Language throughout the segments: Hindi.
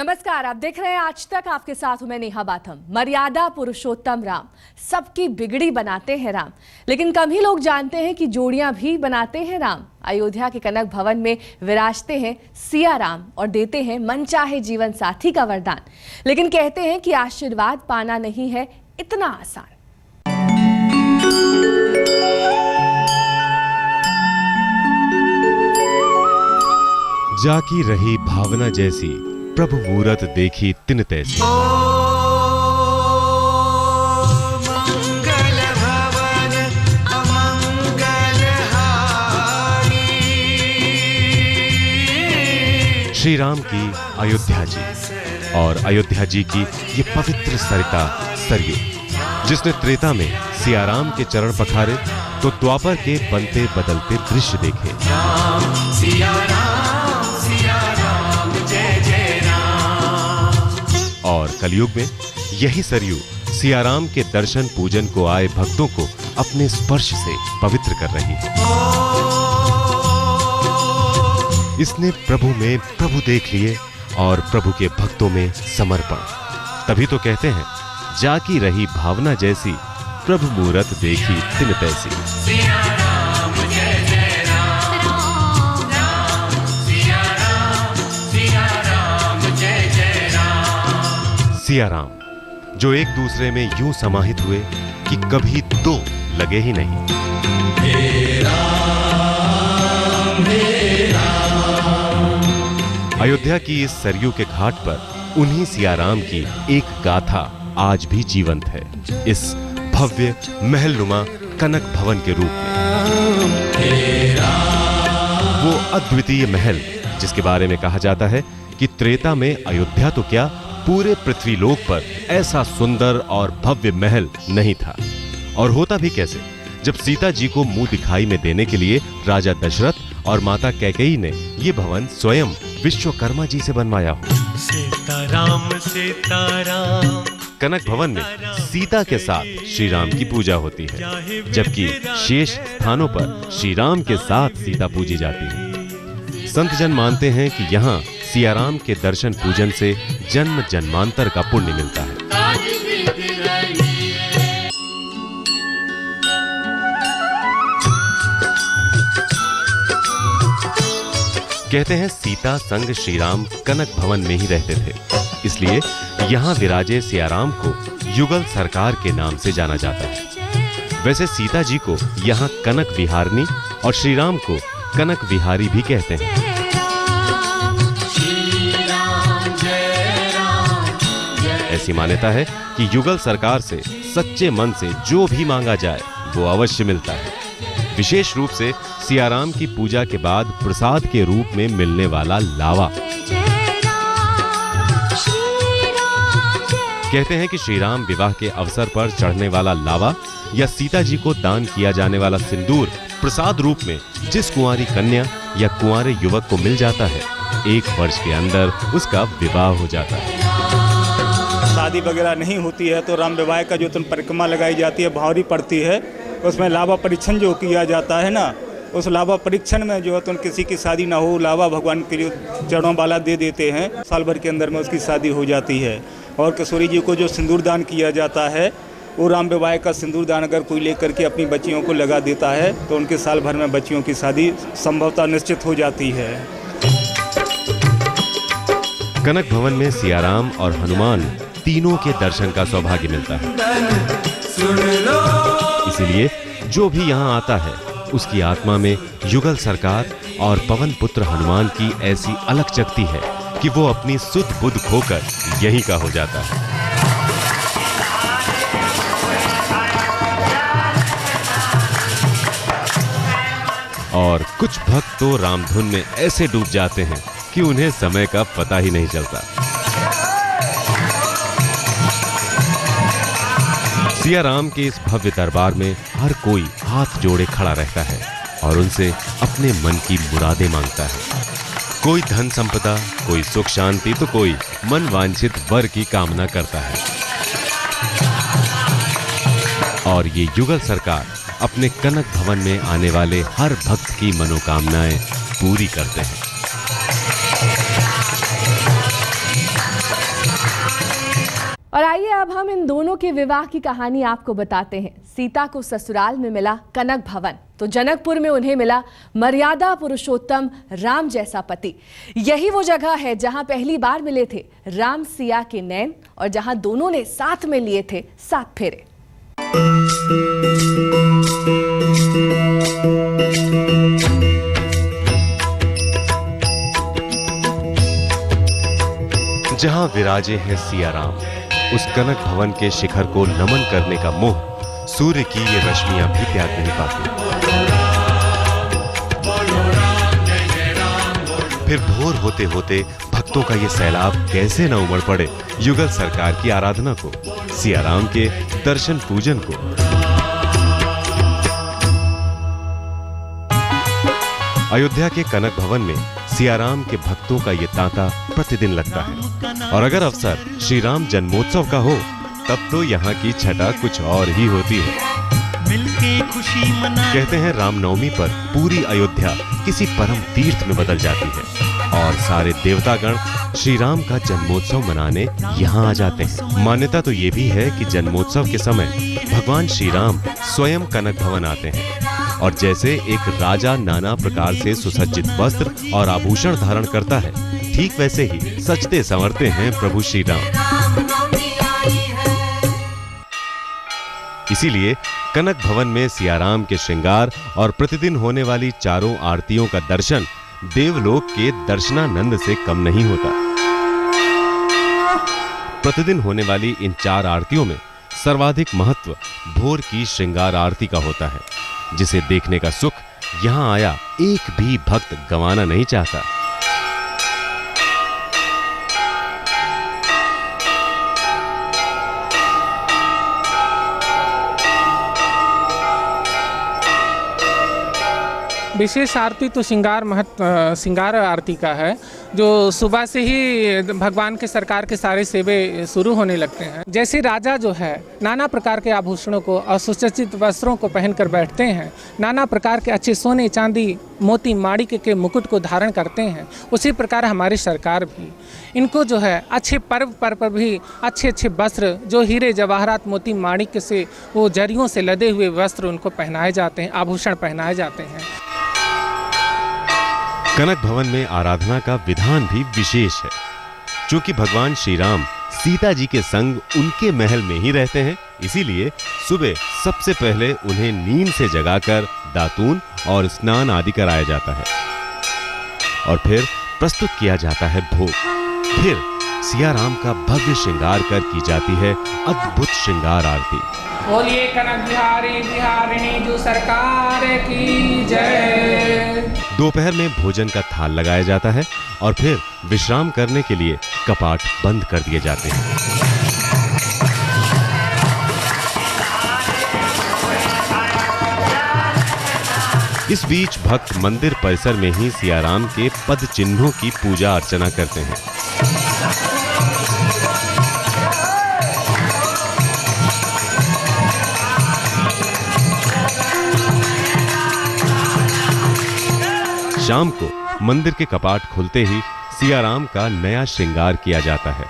नमस्कार, आप देख रहे हैं आज तक। आपके साथ हूं मैं नेहा बाथम। मर्यादा पुरुषोत्तम राम सबकी बिगड़ी बनाते हैं राम, लेकिन कम ही लोग जानते हैं कि जोड़ियां भी बनाते हैं राम। अयोध्या के कनक भवन में विराजते हैं सिया राम और देते हैं मनचाहे जीवन साथी का वरदान, लेकिन कहते हैं कि आशीर्वाद पाना नहीं है इतना आसान। जाकी रही भावना जैसी, प्रभु मूरत देखी तिन तैसी। मंगल भवन अमंगल हारी। श्री राम की अयोध्या जी और अयोध्या जी की ये पवित्र सरिता सरयू, जिसने त्रेता में सियाराम के चरण पखारे तो द्वापर के बनते बदलते दृश्य देखे। और कलयुग में यही सरयू सियाराम के दर्शन पूजन को आए भक्तों को अपने स्पर्श से पवित्र कर रही है। इसने प्रभु में प्रभु देख लिए और प्रभु के भक्तों में समर्पण। तभी तो कहते हैं, जाकी रही भावना जैसी, प्रभु मूरत देखी तिन तैसी। सियाराम जो एक दूसरे में यूं समाहित हुए कि कभी दो लगे ही नहीं। हे राम, हे राम। अयोध्या की इस सरयू के घाट पर उन्हीं सियाराम की एक गाथा आज भी जीवंत है, इस भव्य महलनुमा कनक भवन के रूप में। हे राम। वो अद्वितीय महल जिसके बारे में कहा जाता है कि त्रेता में अयोध्या तो क्या, पूरे पृथ्वीलोक पर ऐसा सुंदर और भव्य महल नहीं था। और होता भी कैसे, जब सीता जी को मुंह दिखाई में देने के लिए राजा दशरथ और माता कैकेयी ने ये भवन स्वयं विश्वकर्मा जी से बनवाया हो। सीताराम सीताराम। कनक भवन में सीता के साथ श्री राम की पूजा होती है, जबकि शेष स्थानों पर श्री राम के साथ सीता पूजी जाती है। संत जन मानते हैं कि यहाँ सियाराम के दर्शन पूजन से जन्म जन्मांतर का पुण्य मिलता है। कहते हैं सीता संग श्री राम कनक भवन में ही रहते थे, इसलिए यहाँ विराजे सियाराम को युगल सरकार के नाम से जाना जाता है। वैसे सीता जी को यहाँ कनक विहारिणी और श्री राम को कनक विहारी भी कहते हैं। ऐसी मान्यता है कि युगल सरकार से सच्चे मन से जो भी मांगा जाए वो अवश्य मिलता है। विशेष रूप से सियाराम की पूजा के बाद प्रसाद के रूप में मिलने वाला लावा। कहते हैं कि श्री राम विवाह के अवसर पर चढ़ने वाला लावा या सीता जी को दान किया जाने वाला सिंदूर प्रसाद रूप में जिस कुंवारी कन्या या कुंवारे युवक को मिल जाता है, 1 वर्ष के अंदर उसका विवाह हो जाता है। शादी वगैरह नहीं होती है तो राम विवाह का जो परिक्रमा लगाई जाती है, भावरी पड़ती है, उसमें लावा परीक्षण जो किया जाता है ना, उस लावा परीक्षण में जो है किसी की शादी ना हो, लावा भगवान के लिए चरणों वाला दे देते हैं, साल भर के अंदर में उसकी शादी हो जाती है। और किशोरी जी को जो सिंदूर दान किया जाता है, वो राम विवाह का सिंदूर दान अगर कोई लेकर के अपनी बच्चियों को लगा देता है तो उनके साल भर में बच्चियों की शादी संभवतः निश्चित हो जाती है। कनक भवन में सियाराम और हनुमान तीनों के दर्शन का सौभाग्य मिलता है। इसीलिए जो भी यहाँ आता है उसकी आत्मा में युगल सरकार और पवन पुत्र हनुमान की ऐसी अलख जगती है कि वो अपनी सुध बुध खोकर यहीं का हो जाता है। और कुछ भक्त तो रामधुन में ऐसे डूब जाते हैं कि उन्हें समय का पता ही नहीं चलता। सियाराम के इस भव्य दरबार में हर कोई हाथ जोड़े खड़ा रहता है और उनसे अपने मन की मुरादें मांगता है। कोई धन संपदा, कोई सुख शांति, तो कोई मन वांछित वर की कामना करता है। और ये युगल सरकार अपने कनक भवन में आने वाले हर भक्त की मनोकामनाएं पूरी करते हैं। आइए अब हम इन दोनों के विवाह की कहानी आपको बताते हैं। सीता को ससुराल में मिला कनक भवन, तो जनकपुर में उन्हें मिला मर्यादा पुरुषोत्तम राम जैसा पति। यही वो जगह है जहां पहली बार मिले थे राम सिया के नैन और जहां दोनों ने साथ में लिए थे 7 फेरे। जहां विराजे हैं सिया राम, उस कनक भवन के शिखर को नमन करने का मोह सूर्य की ये रश्मियां भी त्याग नहीं पाती। फिर भोर होते होते भक्तों का ये सैलाब कैसे न उमड़ पड़े युगल सरकार की आराधना को, सिया राम के दर्शन पूजन को। अयोध्या के कनक भवन में सियाराम के भक्तों का ये तांता प्रतिदिन लगता है, और अगर अवसर श्री राम जन्मोत्सव का हो तब तो यहाँ की छटा कुछ और ही होती है। मिलके खुशी मना। कहते हैं रामनवमी पर पूरी अयोध्या किसी परम तीर्थ में बदल जाती है और सारे देवतागण श्री राम का जन्मोत्सव मनाने यहाँ आ जाते हैं। मान्यता तो ये भी है कि जन्मोत्सव के समय भगवान श्री राम स्वयं कनक भवन आते हैं और जैसे एक राजा नाना प्रकार से सुसज्जित वस्त्र और आभूषण धारण करता है, ठीक वैसे ही सजते संवरते हैं प्रभु श्री राम। इसीलिए कनक भवन में सियाराम के श्रृंगार और प्रतिदिन होने वाली चारों आरतियों का दर्शन देवलोक के दर्शनानंद से कम नहीं होता। प्रतिदिन होने वाली इन 4 आरतियों में सर्वाधिक महत्व भोर की श्रृंगार आरती का होता है, जिसे देखने का सुख यहाँ आया एक भी भक्त गंवाना नहीं चाहता। विशेष आरती तो श्रृंगार आरती का है, जो सुबह से ही भगवान के सरकार के सारे सेवे शुरू होने लगते हैं। जैसे राजा जो है नाना प्रकार के आभूषणों को और सुसज्जित वस्त्रों को पहनकर बैठते हैं, नाना प्रकार के अच्छे सोने चांदी मोती माणिक के मुकुट को धारण करते हैं, उसी प्रकार हमारी सरकार भी इनको जो है अच्छे पर्व पर भी अच्छे अच्छे वस्त्र जो हीरे जवाहरात मोती माणिक से वो जरियों से लदे हुए वस्त्र उनको पहनाए जाते हैं, आभूषण पहनाए जाते हैं। कनक भवन में आराधना का विधान भी विशेष है। चूंकि भगवान श्री राम सीता जी के संग उनके महल में ही रहते हैं, इसीलिए सुबह सबसे पहले उन्हें नींद से जगाकर दातून और स्नान आदि कराया जाता है और फिर प्रस्तुत किया जाता है भोग। फिर सिया राम का भव्य श्रृंगार कर की जाती है अद्भुत श्रृंगार आरती। बोलिए कनक बिहारी बिहारिणी जो सरकार की जय। दोपहर में भोजन का थाल लगाया जाता है और फिर विश्राम करने के लिए कपाट बंद कर दिए जाते हैं। इस बीच भक्त मंदिर परिसर में ही सियाराम के पद चिन्हों की पूजा अर्चना करते हैं। शाम को मंदिर के कपाट खुलते ही सियाराम का नया श्रृंगार किया जाता है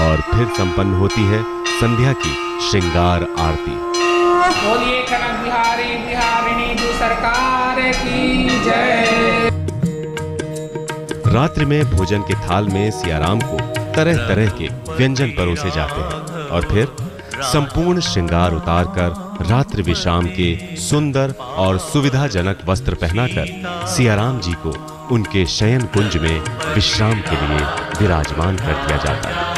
और फिर संपन्न होती है संध्या की श्रृंगार आरती। बोलिए कनक बिहारी बिहारिणी जो सरकार की जय। रात्रि में भोजन के थाल में सियाराम को तरह तरह के व्यंजन परोसे जाते हैं और फिर संपूर्ण श्रृंगार उतारकर रात्रि विश्राम के सुंदर और सुविधाजनक वस्त्र पहनाकर सियाराम जी को उनके शयन कुंज में विश्राम के लिए विराजमान कर दिया जाता है।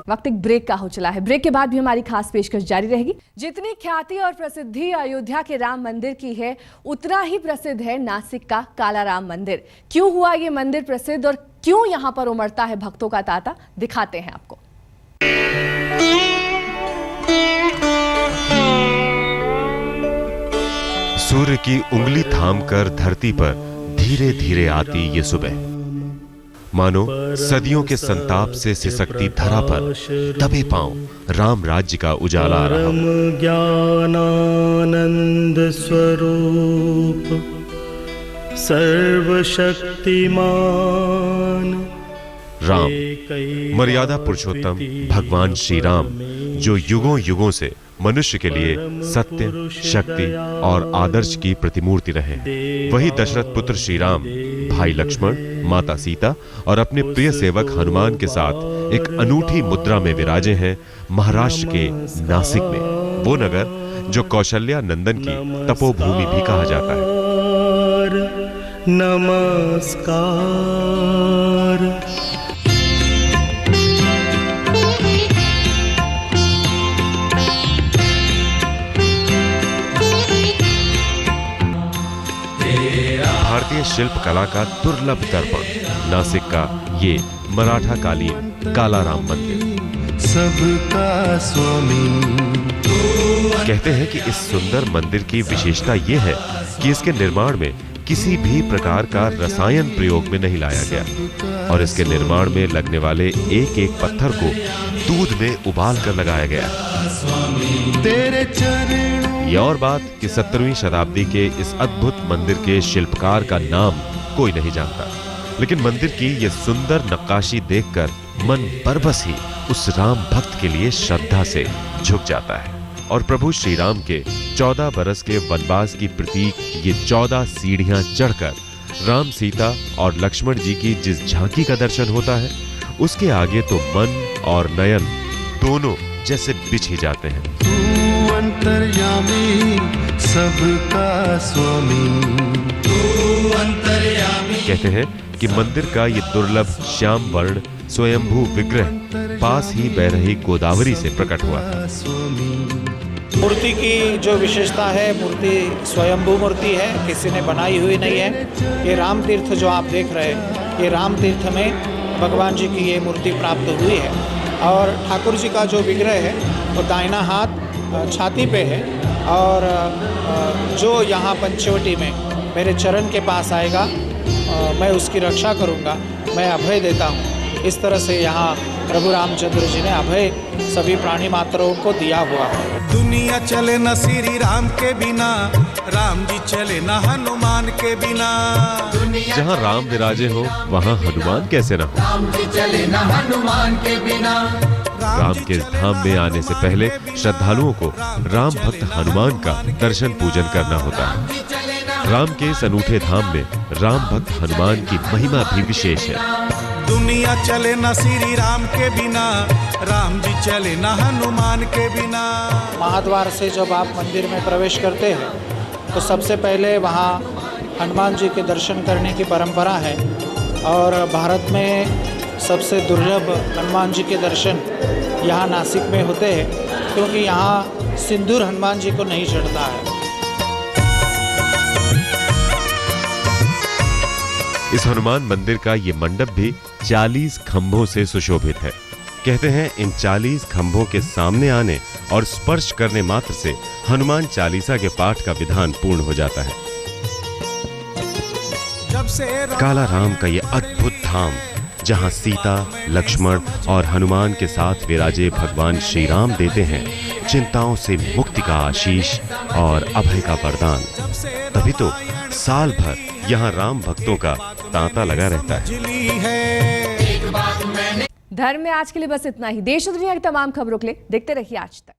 वक्त एक ब्रेक का हो चला है। ब्रेक के बाद भी हमारी खास पेशकश जारी रहेगी। जितनी ख्याति और प्रसिद्धि अयोध्या के राम मंदिर की है, उतना ही प्रसिद्ध है नासिक का काला राम मंदिर। क्यों हुआ ये मंदिर प्रसिद्ध और क्यों यहाँ पर उमड़ता है भक्तों का तांता, दिखाते हैं आपको। सूर्य की उंगली थामकर धरती पर धीरे धीरे आती ये सुबह, मानो सदियों के संताप से सिसकती धरा पर दबे पांव राम राज्य का उजाला आ रहा। ज्ञानानंद स्वरूप सर्वशक्तिमान राम मर्यादा पुरुषोत्तम भगवान श्री राम जो युगों युगों से मनुष्य के लिए सत्य, शक्ति और आदर्श की प्रतिमूर्ति रहे। वही दशरथ पुत्र श्री राम भाई लक्ष्मण, माता सीता और अपने प्रिय सेवक हनुमान के साथ एक अनूठी मुद्रा में विराजे हैं महाराष्ट्र के नासिक में, वो नगर जो कौशल्या नंदन की तपोभूमि भी कहा जाता है। नमस्कार। भारतीय शिल्प कला का दुर्लभ दर्पण नासिक का ये मराठा कालीन कालाराम मंदिर। सबका स्वामी। कहते हैं कि इस सुंदर मंदिर की विशेषता ये है कि इसके निर्माण में किसी भी प्रकार का रसायन प्रयोग में नहीं लाया गया और इसके निर्माण में लगने वाले एक एक पत्थर को दूध में उबाल कर लगाया गया। तेरे चरणों यह और बात कि 17वीं शताब्दी के इस अद्भुत मंदिर के शिल्पकार का नाम कोई नहीं जानता, लेकिन मंदिर की यह सुंदर नक्काशी देखकर मन बरबस ही उस राम भक्त के लिए श्रद्धा से झुक जाता है और प्रभु श्री राम के 14 बरस के वनवास की प्रतीक ये 14 सीढ़ियां चढ़कर राम, सीता और लक्ष्मण जी की जिस झांकी का दर्शन होता है उसके आगे तो मन और नयन दोनों जैसे बिछ ही जाते हैं। तू अंतर्यामी सबका स्वामी। तू अंतर्यामी। कहते हैं कि मंदिर का ये दुर्लभ श्याम वर्ण स्वयंभू विग्रह पास ही बह रही गोदावरी से प्रकट हुआ था। मूर्ति की जो विशेषता है, मूर्ति स्वयंभू मूर्ति है, किसी ने बनाई हुई नहीं है। ये राम तीर्थ जो आप देख रहे हैं, ये राम तीर्थ में भगवान जी की ये मूर्ति प्राप्त हुई है और ठाकुर जी का जो विग्रह है वो दाहिना हाथ छाती पे है और जो यहाँ पंचवटी में मेरे चरण के पास आएगा मैं उसकी रक्षा करूँगा, मैं अभय देता हूँ। इस तरह से यहाँ प्रभु रामचंद्र जी ने अभय सभी प्राणी मात्रों को दिया हुआ है। दुनिया चले न श्री राम के बिना, राम जी चले न हनुमान के बिना। जहाँ राम विराजे हो वहाँ हनुमान कैसे न हो। राम जी चले न हनुमान के बिना। राम के इस धाम में आने से पहले श्रद्धालुओं को राम भक्त हनुमान का दर्शन पूजन करना होता है। राम के इस अनूठे धाम में राम भक्त हनुमान की महिमा भी विशेष है। दुनिया चले न श्री राम के बिना, राम जी चले न हनुमान के बिना। महाद्वार से जब आप मंदिर में प्रवेश करते हैं तो सबसे पहले वहाँ हनुमान जी के दर्शन करने की परंपरा है और भारत में सबसे दुर्लभ हनुमान जी के दर्शन यहाँ नासिक में होते हैं क्योंकि यहाँ सिंदूर हनुमान जी को नहीं चढ़ता है। इस हनुमान मंदिर का ये मंडप भी 40 खंभों से सुशोभित है। कहते हैं इन 40 खंभों के सामने आने और स्पर्श करने मात्र से हनुमान चालीसा के पाठ का विधान पूर्ण हो जाता है। काला राम का ये अद्भुत धाम जहां सीता, लक्ष्मण और हनुमान के साथ विराजे भगवान श्री राम देते हैं चिंताओं से मुक्ति का आशीष और अभय का वरदान। तभी तो साल भर यहाँ राम भक्तों का तांता लगा रहता है। धर्म में आज के लिए बस इतना ही। देश और दुनिया की तमाम खबरों के लिए देखते रहिए आज तक।